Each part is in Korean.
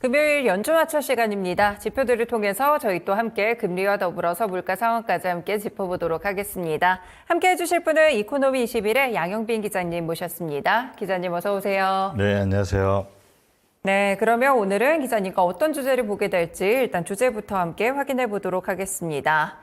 금요일 연중 하차 시간입니다. 지표들을 통해서 저희 또 함께 금리와 더불어서 물가 상황까지 함께 짚어보도록 하겠습니다. 함께 해주실 분은 이코노미 21의 양영빈 기자님 모셨습니다. 기자님 어서 오세요. 네, 안녕하세요. 네, 그러면 오늘은 기자님과 어떤 주제를 보게 될지 일단 주제부터 함께 확인해 보도록 하겠습니다.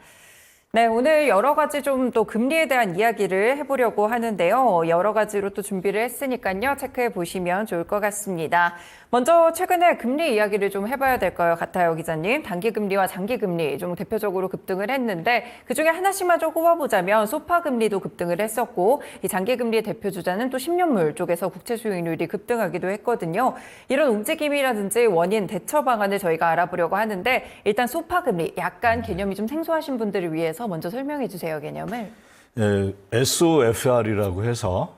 네, 오늘 여러 가지 좀 또 금리에 대한 이야기를 해보려고 하는데요. 여러 가지로 또 준비를 했으니까요. 체크해 보시면 좋을 것 같습니다. 먼저 최근에 금리 이야기를 좀 해봐야 될 것 같아요, 기자님. 단기금리와 장기금리 좀 대표적으로 급등을 했는데 그중에 하나씩만 좀 꼽아보자면 소파금리도 급등을 했었고 이 장기금리의 대표 주자는 또 10년물 쪽에서 국채 수익률이 급등하기도 했거든요. 이런 움직임이라든지 원인, 대처 방안을 저희가 알아보려고 하는데 일단 소파금리 약간 개념이 좀 생소하신 분들을 위해서 먼저 설명해 주세요, 개념을. 예, SOFR이라고 해서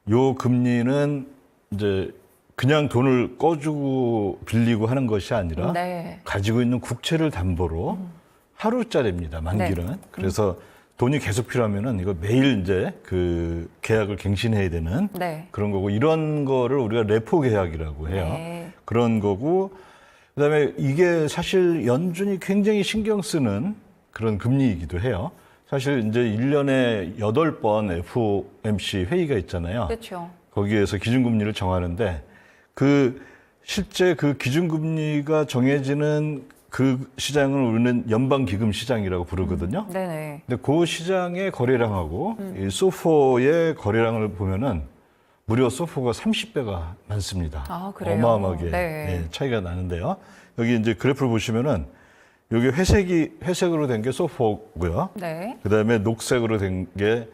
요 금리는 이제 그냥 돈을 꺼주고 빌리고 하는 것이 아니라 네. 가지고 있는 국채를 담보로 하루짜리입니다, 만기는. 네. 그래서 돈이 계속 필요하면은 이거 매일 이제 그 계약을 갱신해야 되는 네. 그런 거고, 이런 거를 우리가 레포 계약이라고 해요. 네. 그런 거고, 그다음에 이게 사실 연준이 굉장히 신경 쓰는 그런 금리이기도 해요. 사실 이제 1년에 8번 FOMC 회의가 있잖아요. 그렇죠. 거기에서 기준금리를 정하는데 실제 그 기준금리가 정해지는 그 시장을 우리는 연방기금 시장이라고 부르거든요. 네네. 근데 그 시장의 거래량하고 이 소포의 거래량을 보면은 무려 소포가 30배가 많습니다. 아, 그래요? 어마어마하게 네. 차이가 나는데요. 여기 이제 그래프를 보시면은 여기 회색으로 된 게 소포고요. 네. 그다음에 녹색으로 된 게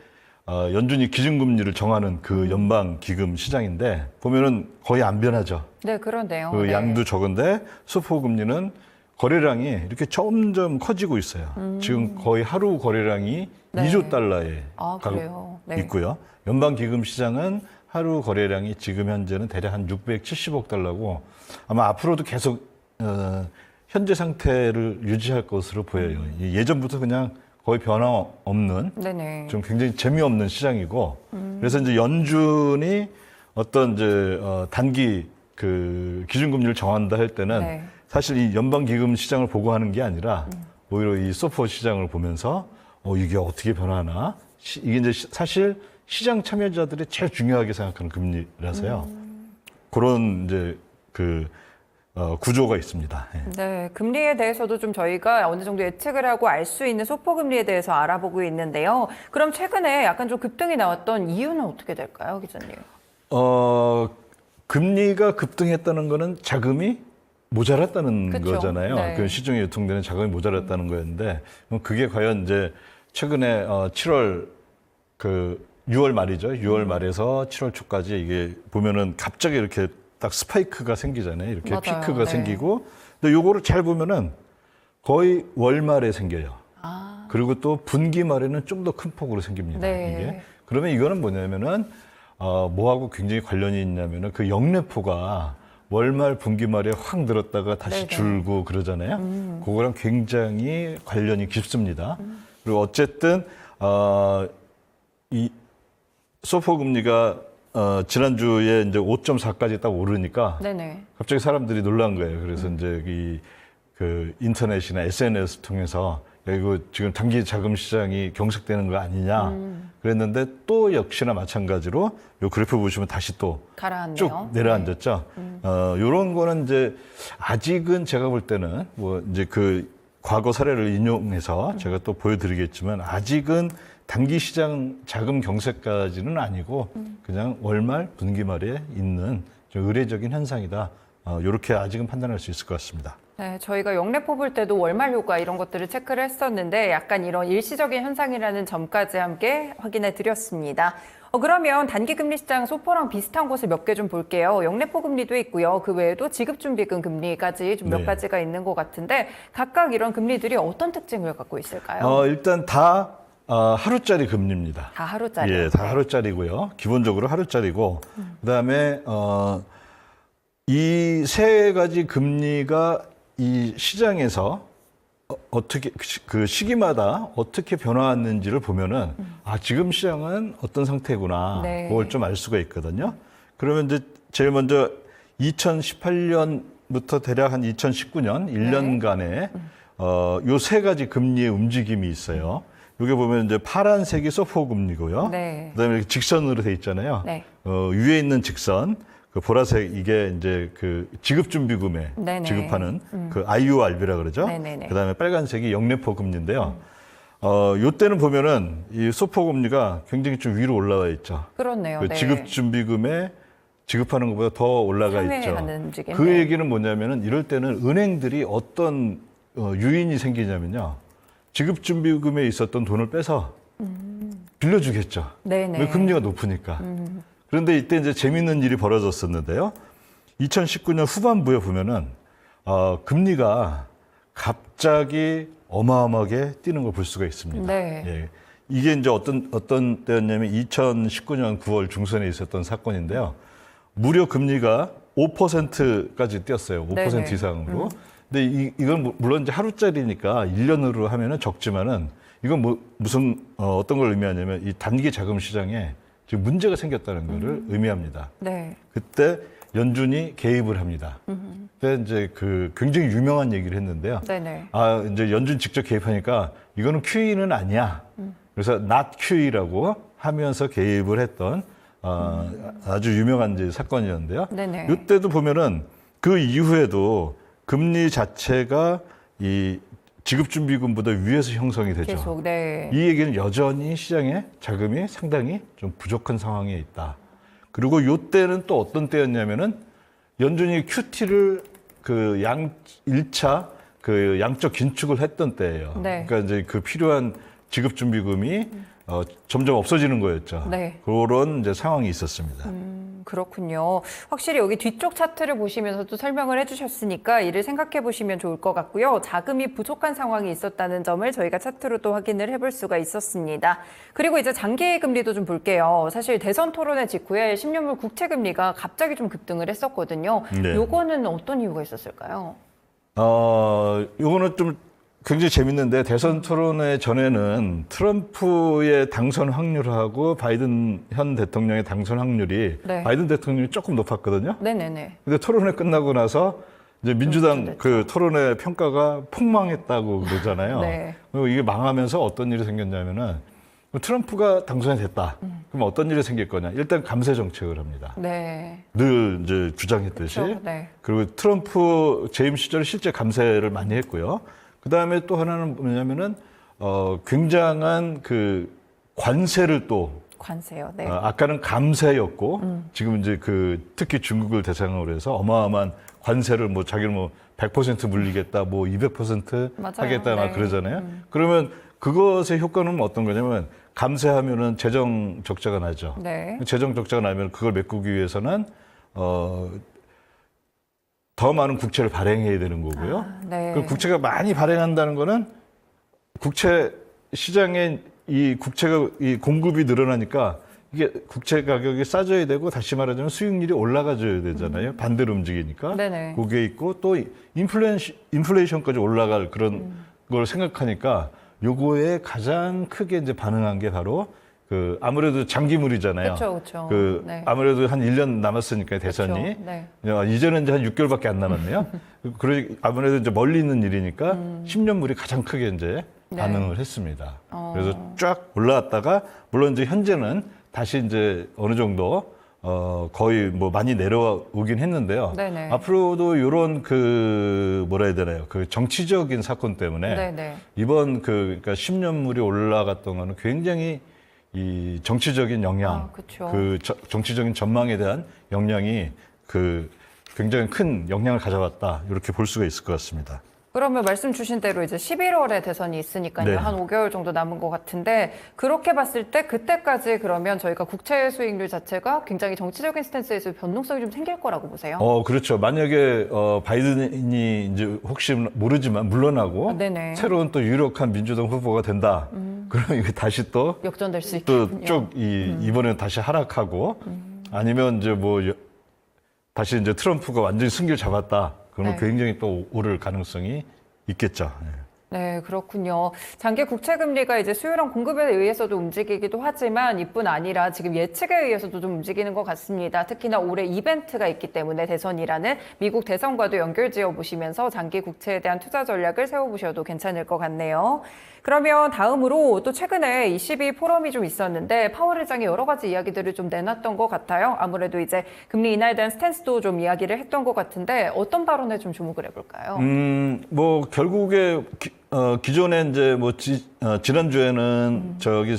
연준이 기준금리를 정하는 그 연방기금 시장인데 보면은 거의 안 변하죠. 네, 그런데요. 그 네. 양도 적은데 소포금리는 거래량이 이렇게 점점 커지고 있어요. 지금 거의 하루 거래량이 네. 2조 달러에 아, 그래요? 네. 있고요. 연방기금 시장은 하루 거래량이 지금 현재는 대략 한 670억 달러고 아마 앞으로도 계속 현재 상태를 유지할 것으로 보여요. 예전부터 그냥 거의 변화 없는 네네. 좀 굉장히 재미없는 시장이고, 그래서 이제 연준이 어떤 이제 단기 그 기준금리를 정한다 할 때는 네. 사실 이 연방기금 시장을 보고 하는 게 아니라 오히려 이 소포 시장을 보면서 이게 어떻게 변하나, 이게 이제 사실 시장 참여자들이 제일 중요하게 생각하는 금리라서요. 그런 이제 그 구조가 있습니다. 예. 네, 금리에 대해서도 좀 저희가 어느 정도 예측을 하고 알 수 있는 소포금리에 대해서 알아보고 있는데요. 그럼 최근에 약간 좀 급등이 나왔던 이유는 어떻게 될까요, 기자님? 금리가 급등했다는 거는 자금이 모자랐다는 그쵸? 거잖아요. 네. 그 시중에 유통되는 자금이 모자랐다는 거였는데, 그럼 그게 과연 이제 최근에 7월 6월 말이죠. 6월 말에서 7월 초까지 이게 보면은 갑자기 이렇게 딱 스파이크가 생기잖아요. 이렇게 맞아요. 피크가 네. 생기고, 근데 요거를 잘 보면은 거의 월 말에 생겨요. 아, 그리고 또 분기 말에는 좀 더 큰 폭으로 생깁니다. 네. 이게. 그러면 이거는 뭐냐면은 뭐하고 굉장히 관련이 있냐면은 그 역내포가 월말 분기말에 확 늘었다가 다시 네네. 줄고 그러잖아요. 그거랑 굉장히 관련이 깊습니다. 그리고 어쨌든 이 소포 금리가 지난주에 이제 5.4까지 딱 오르니까 네네. 갑자기 사람들이 놀란 거예요. 그래서 이제 그 인터넷이나 SNS 통해서 야, 이거 지금 단기 자금 시장이 경색되는 거 아니냐 그랬는데 또 역시나 마찬가지로 요 그래프 보시면 다시 또 가라앉네요. 쭉 내려앉았죠. 요런 거는 이제 아직은 제가 볼 때는 뭐 이제 그 과거 사례를 인용해서 제가 또 보여드리겠지만 아직은 단기 시장 자금 경색까지는 아니고 그냥 월말 분기말에 있는 좀 의례적인 현상이다. 요렇게 아직은 판단할 수 있을 것 같습니다. 네, 저희가 역내포 볼 때도 월말 효과 이런 것들을 체크를 했었는데 약간 이런 일시적인 현상이라는 점까지 함께 확인해 드렸습니다. 그러면 단기금리 시장 소포랑 비슷한 곳을 몇 개 좀 볼게요. 역내포 금리도 있고요. 그 외에도 지급준비금 금리까지 좀 몇 네. 가지가 있는 것 같은데 각각 이런 금리들이 어떤 특징을 갖고 있을까요? 일단 다 하루짜리 금리입니다. 다 하루짜리. 예, 다 하루짜리고요. 기본적으로 하루짜리고, 그다음에 이 세 가지 금리가 이 시장에서 어떻게 그 시기마다 어떻게 변화했는지를 보면은 지금 시장은 어떤 상태구나. 네. 그걸 좀 알 수가 있거든요. 그러면 이제 제일 먼저 2018년부터 대략 한 2019년 1년간에 요 세 가지 금리의 움직임이 있어요. 여기 보면 이제 파란색이 소포 금리고요. 네. 그다음에 이렇게 직선으로 돼 있잖아요. 네. 위에 있는 직선, 그 보라색 이게 이제 그 지급준비금에 네네. 지급하는 그 IURB라 그러죠. 네네네. 그다음에 빨간색이 영래포 금리인데요. 요때는 보면은 이 소포 금리가 굉장히 좀 위로 올라와 있죠. 그렇네요. 그 네. 지급준비금에 지급하는 것보다 더 올라가 있죠. 상회하는 움직임. 그 네. 얘기는 뭐냐면은 이럴 때는 은행들이 어떤 유인이 생기냐면요. 지급준비금에 있었던 돈을 빼서 빌려주겠죠. 네네. 왜 금리가 높으니까. 그런데 이때 이제 재밌는 일이 벌어졌었는데요. 2019년 후반부에 보면은 금리가 갑자기 어마어마하게 뛰는 걸 볼 수가 있습니다. 네. 예. 이게 이제 어떤 때였냐면 2019년 9월 중순에 있었던 사건인데요. 무려 금리가 5%까지 뛰었어요. 5% 네네. 이상으로. 근데 이건 물론 이제 하루짜리니까 1년으로 하면은 적지만은 이건 무슨 어떤 걸 의미하냐면 이 단기 자금 시장에 지금 문제가 생겼다는 거를 의미합니다. 네. 그때 연준이 개입을 합니다. 그때 이제 그 굉장히 유명한 얘기를 했는데요. 네네. 이제 연준 직접 개입하니까 이거는 QE는 아니야. 그래서 not QE라고 하면서 개입을 했던 아주 유명한 이제 사건이었는데요. 네네. 이때도 보면은 그 이후에도 금리 자체가 이 지급준비금보다 위에서 형성이 되죠. 계속. 네. 이 얘기는 여전히 시장에 자금이 상당히 좀 부족한 상황에 있다. 그리고 이때는 또 어떤 때였냐면은 연준이 QT를 그 1차 그 양적 긴축을 했던 때예요. 네. 그러니까 이제 그 필요한 지급준비금이 점점 없어지는 거였죠. 네. 그런 이제 상황이 있었습니다. 그렇군요. 확실히 여기 뒤쪽 차트를 보시면서도 설명을 해주셨으니까 이를 생각해 보시면 좋을 것 같고요. 자금이 부족한 상황이 있었다는 점을 저희가 차트로도 확인을 해볼 수가 있었습니다. 그리고 이제 장기 금리도 좀 볼게요. 사실 대선 토론회 직후에 10년물 국채 금리가 갑자기 좀 급등을 했었거든요. 네. 요거는 어떤 이유가 있었을까요? 요거는 좀 굉장히 재밌는데 대선 토론회 전에는 트럼프의 당선 확률하고 바이든 현 대통령의 당선 확률이 네. 바이든 대통령이 조금 높았거든요. 네네네. 근데 토론회 끝나고 나서 이제 민주당 됐죠. 그 토론회 평가가 폭망했다고 그러잖아요. 네. 그리고 이게 망하면서 어떤 일이 생겼냐면은 트럼프가 당선이 됐다. 그럼 어떤 일이 생길 거냐? 일단 감세 정책을 합니다. 네. 늘 이제 주장했듯이. 그렇죠. 네. 그리고 트럼프 재임 시절에 실제 감세를 많이 했고요. 그 다음에 또 하나는 뭐냐면은 굉장한 그 관세를 또 관세요. 네. 아까는 감세였고 지금 이제 그 특히 중국을 대상으로 해서 어마어마한 관세를 뭐 자기는 뭐 100% 물리겠다, 뭐 200% 맞아요. 하겠다 막 네. 그러잖아요. 그러면 그것의 효과는 어떤 거냐면 감세하면은 재정 적자가 나죠. 네. 재정 적자가 나면 그걸 메꾸기 위해서는 더 많은 국채를 발행해야 되는 거고요. 네. 그 국채가 많이 발행한다는 거는 국채 시장에 이 국채가 이 공급이 늘어나니까 이게 국채 가격이 싸져야 되고 다시 말하자면 수익률이 올라가줘야 되잖아요. 반대로 움직이니까. 네네. 그게 있고 또 인플레이션까지 올라갈 그런 걸 생각하니까 요거에 가장 크게 이제 반응한 게 바로 그 아무래도 장기물이잖아요. 그렇죠. 그 네. 아무래도 한 1년 남았으니까 대선이. 그렇죠. 네. 이제는 이제 한 6개월밖에 안 남았네요. 그러니 아무래도 이제 멀리 있는 일이니까 10년물이 가장 크게 이제 네. 반응을 했습니다. 그래서 쫙 올라왔다가 물론 이제 현재는 다시 이제 어느 정도 거의 뭐 많이 내려오긴 했는데요. 네네. 앞으로도 이런 그 뭐라 해야 되나요? 그 정치적인 사건 때문에 네네. 이번 그러니까 10년물이 올라갔던 거는 굉장히 이 정치적인 영향, 그쵸. 그 정치적인 전망에 대한 영향이 그 굉장히 큰 영향을 가져왔다 이렇게 볼 수가 있을 것 같습니다. 그러면 말씀 주신 대로 이제 11월에 대선이 있으니까요. 네. 한 5개월 정도 남은 것 같은데 그렇게 봤을 때 그때까지 그러면 저희가 국채 수익률 자체가 굉장히 정치적인 스탠스에서 변동성이 좀 생길 거라고 보세요? 그렇죠. 만약에 바이든이 이제 혹시 모르지만 물러나고 네네. 새로운 또 유력한 민주당 후보가 된다. 그러면 이게 다시 또 역전될 수 있겠군요. 또 쭉 이번에는 다시 하락하고 아니면 이제 뭐 다시 이제 트럼프가 완전히 승기를 잡았다. 그러면 네. 굉장히 또 오를 가능성이 있겠죠. 예. 네, 그렇군요. 장기 국채 금리가 이제 수요랑 공급에 의해서도 움직이기도 하지만 이뿐 아니라 지금 예측에 의해서도 좀 움직이는 것 같습니다. 특히나 올해 이벤트가 있기 때문에 대선이라는 미국 대선과도 연결지어 보시면서 장기 국채에 대한 투자 전략을 세워보셔도 괜찮을 것 같네요. 그러면 다음으로 또 최근에 ECB 포럼이 좀 있었는데 파월 의장이 여러 가지 이야기들을 좀 내놨던 것 같아요. 아무래도 이제 금리 인하에 대한 스탠스도 좀 이야기를 했던 것 같은데 어떤 발언에 좀 주목을 해볼까요? 뭐 결국에 기존에 이제 뭐 지난주에는 저기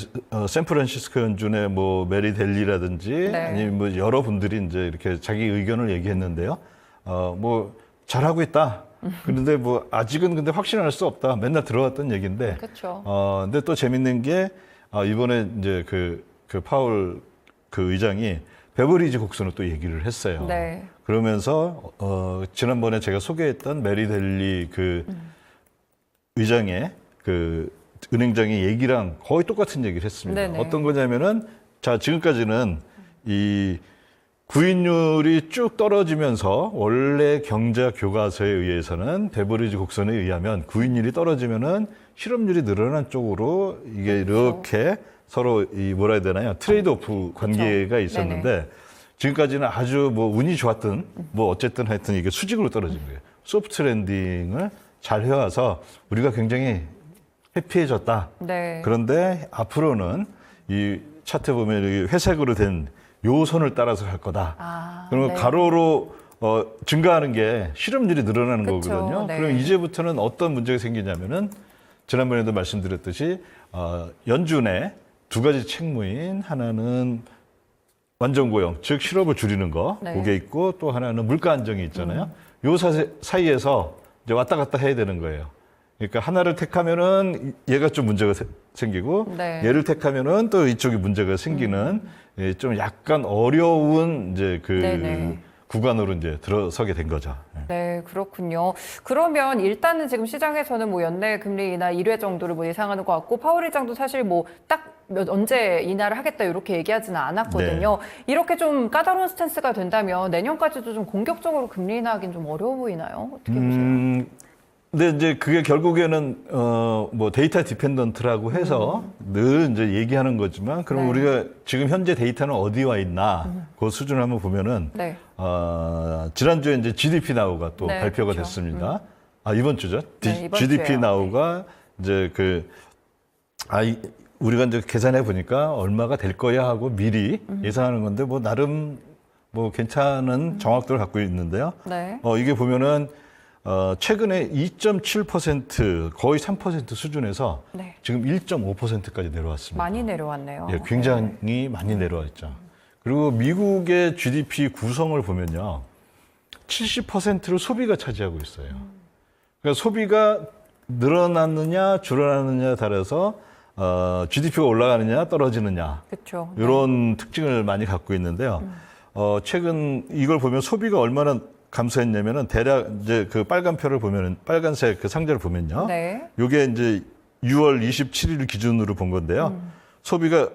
샌프란시스코 연준의 뭐 메리 델리라든지 네. 아니면 뭐 여러 분들이 이제 이렇게 자기 의견을 얘기했는데요. 뭐 잘하고 있다. 그런데 뭐 아직은 근데 확신할 수 없다. 맨날 들어왔던 얘기인데. 그렇죠. 근데 또 재밌는 게 이번에 이제 그 파월 그 의장이 베버리지 곡선을 또 얘기를 했어요. 네. 그러면서 지난번에 제가 소개했던 메리 델리 그 의장의 그 은행장의 얘기랑 거의 똑같은 얘기를 했습니다. 네네. 어떤 거냐면은 자 지금까지는 이 구인율이 쭉 떨어지면서 원래 경제학 교과서에 의해서는 베버리지 곡선에 의하면 구인율이 떨어지면은 실업률이 늘어난 쪽으로 이게 이렇게 서로 이 뭐라 해야 되나요? 트레이드오프 관계가 있었는데 지금까지는 아주 뭐 운이 좋았든 뭐 어쨌든 하여튼 이게 수직으로 떨어진 거예요. 소프트 랜딩을 잘 해와서 우리가 굉장히 해피해졌다. 네. 그런데 앞으로는 이 차트 보면 이 회색으로 된 요 선을 따라서 갈 거다. 그러면 네. 가로로 증가하는 게 실업률이 늘어나는 그쵸, 거거든요. 네. 그럼 이제부터는 어떤 문제가 생기냐면은 지난번에도 말씀드렸듯이 연준의 두 가지 책무인 하나는 완전 고용, 즉 실업을 줄이는 거, 네. 그게 있고 또 하나는 물가 안정이 있잖아요. 요 사이에서 이제 왔다 갔다 해야 되는 거예요. 그러니까 하나를 택하면은 얘가 좀 문제가 생기고 네. 얘를 택하면은 또 이쪽이 문제가 생기는 좀 약간 어려운 이제 그 네네. 구간으로 이제 들어서게 된 거죠. 네, 그렇군요. 그러면 일단은 지금 시장에서는 뭐 연내 금리 인하 1회 정도를 뭐 예상하는 것 같고 파월 의장도 사실 뭐 딱 언제 인하를 하겠다 이렇게 얘기하지는 않았거든요. 이렇게 좀 까다로운 스탠스가 된다면 내년까지도 좀 공격적으로 금리 인하하긴 좀 어려워 보이나요? 어떻게 보세요? 근데 이제 그게 결국에는 뭐 데이터 디펜던트라고 해서 늘 이제 얘기하는 거지만 그럼 네. 우리가 지금 현재 데이터는 어디 와 있나 그 수준을 한번 보면은 네. 지난주에 이제 GDP 나우가 또 네, 발표가 그렇죠. 됐습니다. 이번 주죠. 네, 이번 GDP 주에요. 나우가 이제 우리가 이제 계산해 보니까 얼마가 될 거야 하고 미리 예상하는 건데 뭐 나름 뭐 괜찮은 정확도를 갖고 있는데요. 네. 이게 보면은 최근에 2.7% 거의 3% 수준에서 네. 지금 1.5%까지 내려왔습니다. 많이 내려왔네요. 예, 굉장히 많이 내려와 있죠. 그리고 미국의 GDP 구성을 보면요. 70%를 소비가 차지하고 있어요. 그러니까 소비가 늘어났느냐 줄어났느냐에 따라서 GDP가 올라가느냐 떨어지느냐 그렇죠. 이런 특징을 많이 갖고 있는데요. 최근 이걸 보면 소비가 얼마나 감소했냐면은 대략 이제 그 빨간 표를 보면은 빨간색 그 상자를 보면요. 네. 요게 이제 6월 27일 기준으로 본 건데요. 소비가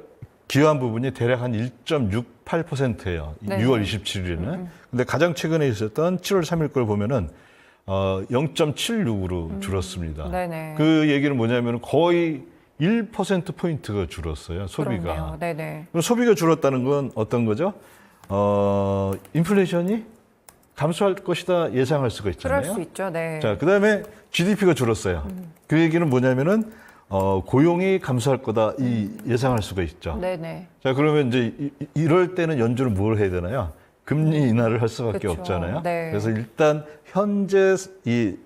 기여한 부분이 대략 한 1.68%예요. 네. 6월 27일에는. 근데 가장 최근에 있었던 7월 3일 걸 보면은 0.76으로 줄었습니다. 네네. 그 얘기는 뭐냐면 거의 1% 포인트가 줄었어요. 소비가. 그렇네요. 네네. 그럼 소비가 줄었다는 건 어떤 거죠? 인플레이션이 감소할 것이다 예상할 수가 있잖아요. 그럴 수 있죠. 네. 자, 그다음에 GDP가 줄었어요. 그 얘기는 뭐냐면은 고용이 감소할 거다 이 예상할 수가 있죠. 네네. 자, 그러면 이제 이럴 때는 연준은 뭘 해야 되나요? 금리 인하를 할 수밖에 그쵸. 없잖아요. 네. 그래서 일단 현재 이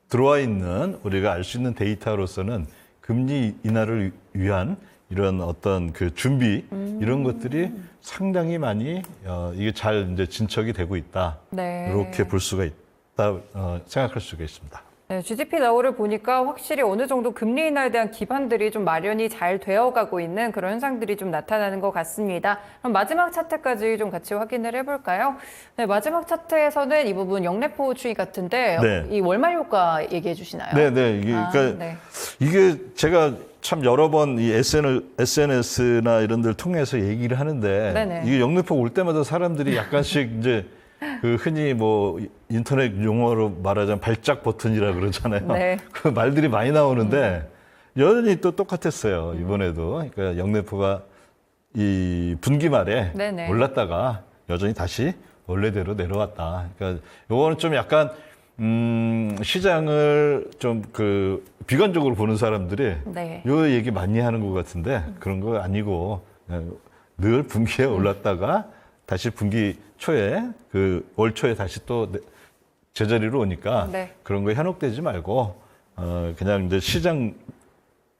들어와 있는 우리가 알 수 있는 데이터로서는 금리 인하를 위한 이런 어떤 그 준비 이런 것들이 상당히 많이 이게 잘 이제 진척이 되고 있다. 네. 이렇게 볼 수가 있다 생각할 수가 있습니다. 네, GDP 나오를 보니까 확실히 어느 정도 금리 인하에 대한 기반들이 좀 마련이 잘 되어가고 있는 그런 현상들이 좀 나타나는 것 같습니다. 그럼 마지막 차트까지 좀 같이 확인을 해볼까요? 네, 마지막 차트에서는 이 부분 영래포 추이 같은데 네. 이 월말 효과 얘기해 주시나요? 네. 이게 그러니까 네. 이게 제가 참 여러 번 이 SNS나 이런 데를 통해서 얘기를 하는데 네네. 이게 영등포 올 때마다 사람들이 약간씩 이제 그 흔히 뭐 인터넷 용어로 말하자면 발작 버튼이라 그러잖아요. 네. 그 말들이 많이 나오는데 여전히 또 똑같았어요. 이번에도. 그러니까 영등포가 이 분기 말에 네네. 올랐다가 여전히 다시 원래대로 내려왔다. 그러니까 요거는 좀 약간 시장을 좀 그 비관적으로 보는 사람들이 네. 요 얘기 많이 하는 것 같은데 그런 거 아니고 늘 분기에 올랐다가 다시 분기 초에 그 월 초에 다시 또 제자리로 오니까 네. 그런 거에 현혹되지 말고 그냥 이제 시장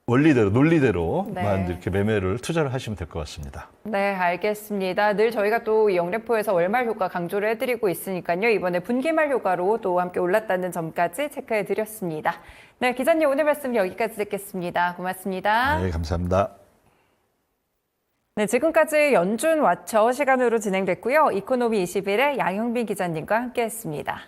원리대로 논리대로만 네. 이렇게 매매를 투자를 하시면 될 것 같습니다. 네, 알겠습니다. 늘 저희가 또 영래포에서 월말 효과 강조를 해드리고 있으니까요. 이번에 분기말 효과로 또 함께 올랐다는 점까지 체크해 드렸습니다. 네, 기자님 오늘 말씀 여기까지 듣겠습니다. 고맙습니다. 네, 감사합니다. 네, 지금까지 연준 와처 시간으로 진행됐고요. 이코노미 21의 양형빈 기자님과 함께했습니다.